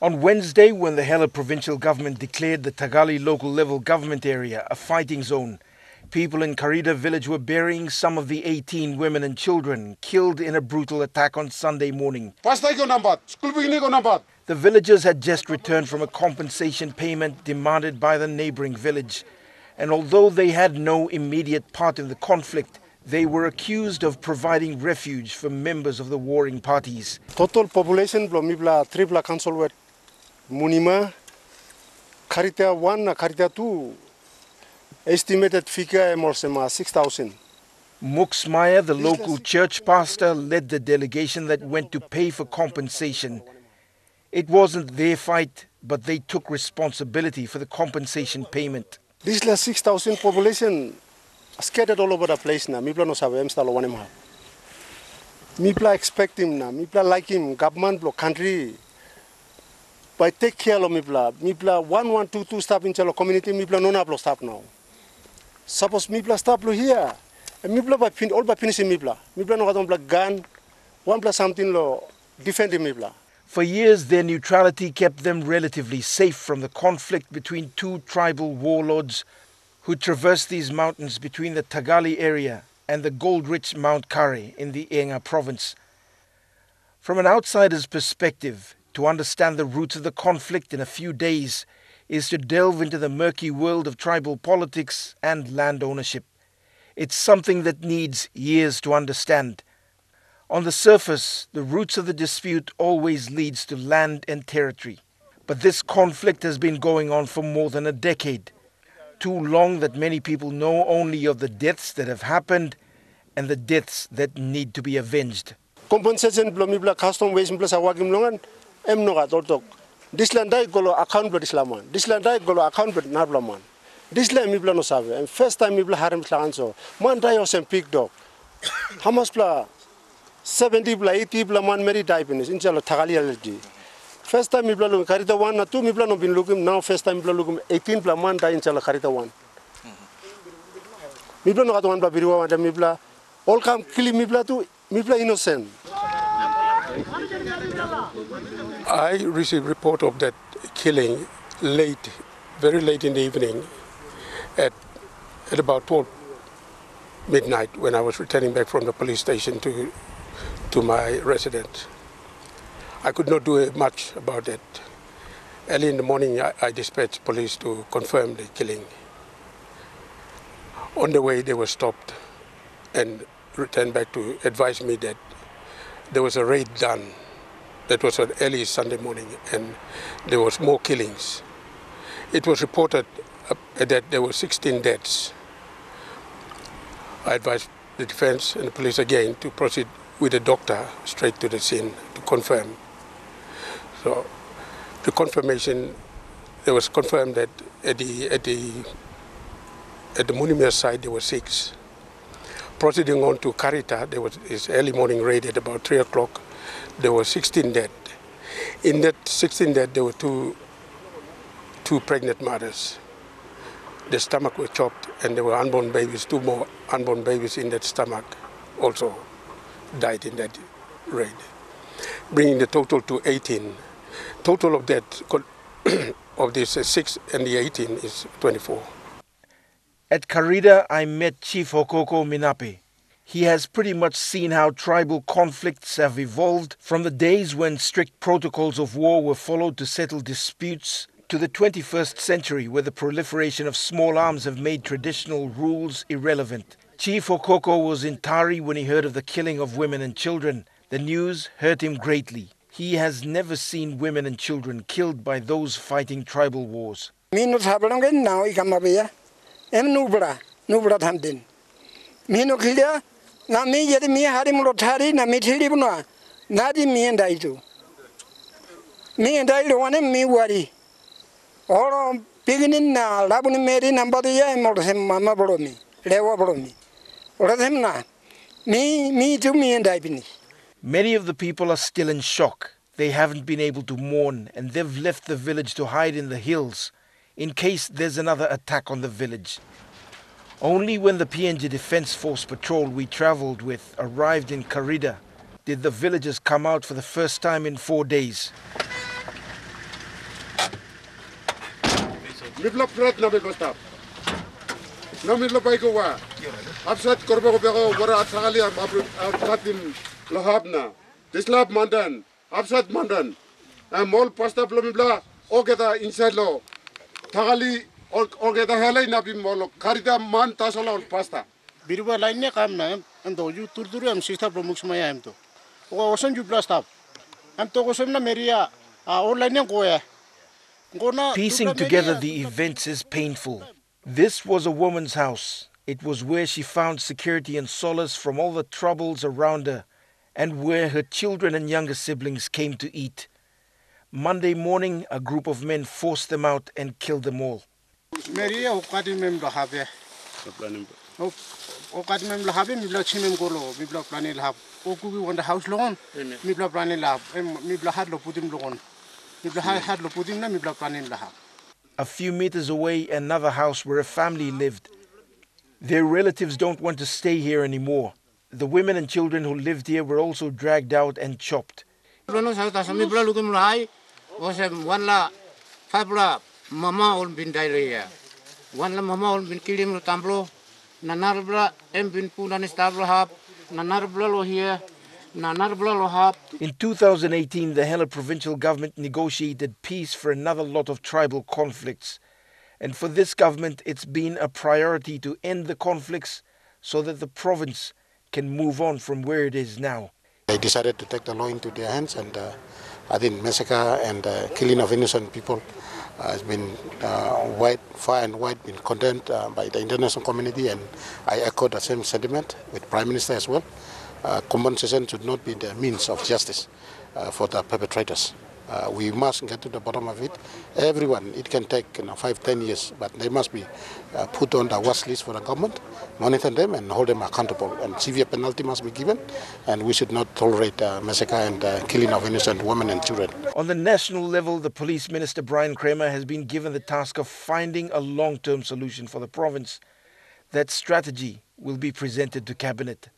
On Wednesday, when the Hela provincial government declared the Tagali local level government area a fighting zone, people in Karida village were burying some of the 18 women and children killed in a brutal attack on Sunday morning. The villagers had just returned from a compensation payment demanded by the neighboring village, and although they had no immediate part in the conflict, they were accused of providing refuge for members of the warring parties. Total population blomibla tripla council wet Munima Karita 1 Karita 2 estimated figure Morsema 6,000. Muxmaya, the local church pastor, led the delegation that went to pay for compensation. It wasn't their fight, but they took responsibility for the compensation payment. This last 6,000 population scattered all over the place now. Mipla no sabe emstalo wanemha. Mipla expect him na. Mipla like him. Government block country. By take care of Mipla. Mipla 1122 staff in chalo community. Mipla no na block staff now. Suppose Mipla staff lo here. And Mipla by all by finishing Mipla. Mipla no gadon block gun. One plus something lo defending Mipla. For years, their neutrality kept them relatively safe from the conflict between two tribal warlords who traversed these mountains between the Tagali area and the gold-rich Mount Kare in the Enga province. From an outsider's perspective, to understand the roots of the conflict in a few days is to delve into the murky world of tribal politics and land ownership. It's something that needs years to understand. On the surface, the roots of the dispute always leads to land and territory. But this conflict has been going on for more than a decade. Too long that many people know only of the deaths that have happened and the deaths that need to be avenged. Compensation blomibla custom ways plus awagim longan emnoga tortok. This land I go account for Islaman. This land I go account for Nablaman. This land mibla no save. And first time mibla harem tlanso. Man die was a pig dog. How much bla 70 bla 80 bla man many type in Inchalo Tagali allergy. First time mibla looking Karita 1 or 2 mibla no been looking now first time mibla looking 18 bla man die in Chala Karita 1. Mibla no got one bla biriwa and mibla all come killing mibla to mibla innocent. I received report of that killing late, very late in the evening at about 12 midnight when I was returning back from the police station to my residence. I could not do much about it. Early in the morning, I dispatched police to confirm the killing. On the way, they were stopped and returned back to advise me that there was a raid done. That was on early Sunday morning, and there was more killings. It was reported that there were 16 deaths. I advised the defense and the police again to proceed with a doctor straight to the scene to confirm. So the confirmation, it was confirmed that at the Munimir side there were 6. Proceeding on to Karita, there was this early morning raid at about 3 o'clock. There were 16 dead. In that 16 dead, there were two pregnant mothers. The stomach was chopped, and there were unborn babies. 2 more unborn babies in that stomach also died in that raid, bringing the total to 18. Total of that, of this 6 and the 18 is 24. At Karida, I met Chief Hokoko Minape. He has pretty much seen how tribal conflicts have evolved from the days when strict protocols of war were followed to settle disputes to the 21st century where the proliferation of small arms have made traditional rules irrelevant. Chief Hokoko was in Tari when he heard of the killing of women and children. The news hurt him greatly. He has never seen women and children killed by those fighting tribal wars. Na mi jadi mi hari mulut hari na mi thili bunwa nadi mi endai tu mi endai lo wane mi wari oro beginning na labuni meri number ya mo sem mama bolo mi lewa bolo mi ora sem na mi tu mi endai bini. Many of the people are still in shock. They haven't been able to mourn and they've left the village to hide in the hills in case there's another attack on the village. Only when the PNG Defence Force patrol we travelled with arrived in Karida did the villagers come out for the first time in 4 days. Mipla prat na basta. No mipla baiko wa. Absat korba ko beko wara atakali absatim lahabna. Dislab mandan. Absat mandan. Mol pasta plo mipla ogeta inside lo. Takali ogeta Hela na bi molo karida man tasala pasta. Biruba lainnya kam na ento ju tur am sista promux maya am to. O osan ju plastab. Am to kosem na meria online ko ya. Piecing together the events is painful. This was a woman's house. It was where she found security and solace from all the troubles around her, and where her children and younger siblings came to eat. Monday morning, a group of men forced them out and killed them all. Meria okati mem lo have. Okati mem lo have mi bla chimem golo mi bla planil have. Oku bi wanda house logon mi bla planil have. Mi bla had lo putim logon. A few meters away, another house where a family lived. Their relatives don't want to stay here anymore. The women and children who lived here were also dragged out and chopped. In 2018, the Hela provincial government negotiated peace for another lot of tribal conflicts. And for this government, it's been a priority to end the conflicts so that the province can move on from where it is now. They decided to take the law into their hands, and I think massacre and killing of innocent people has been far and wide been condemned by the international community, and I echo the same sentiment with Prime Minister as well. Compensation should not be the means of justice for the perpetrators. We must get to the bottom of it. Everyone, it can take 5-10 years, but they must be put on the watch list for the government, monitor them and hold them accountable. And severe penalty must be given, and we should not tolerate massacre and killing of innocent women and children. On the national level, the Police Minister Brian Kramer has been given the task of finding a long-term solution for the province. That strategy will be presented to Cabinet.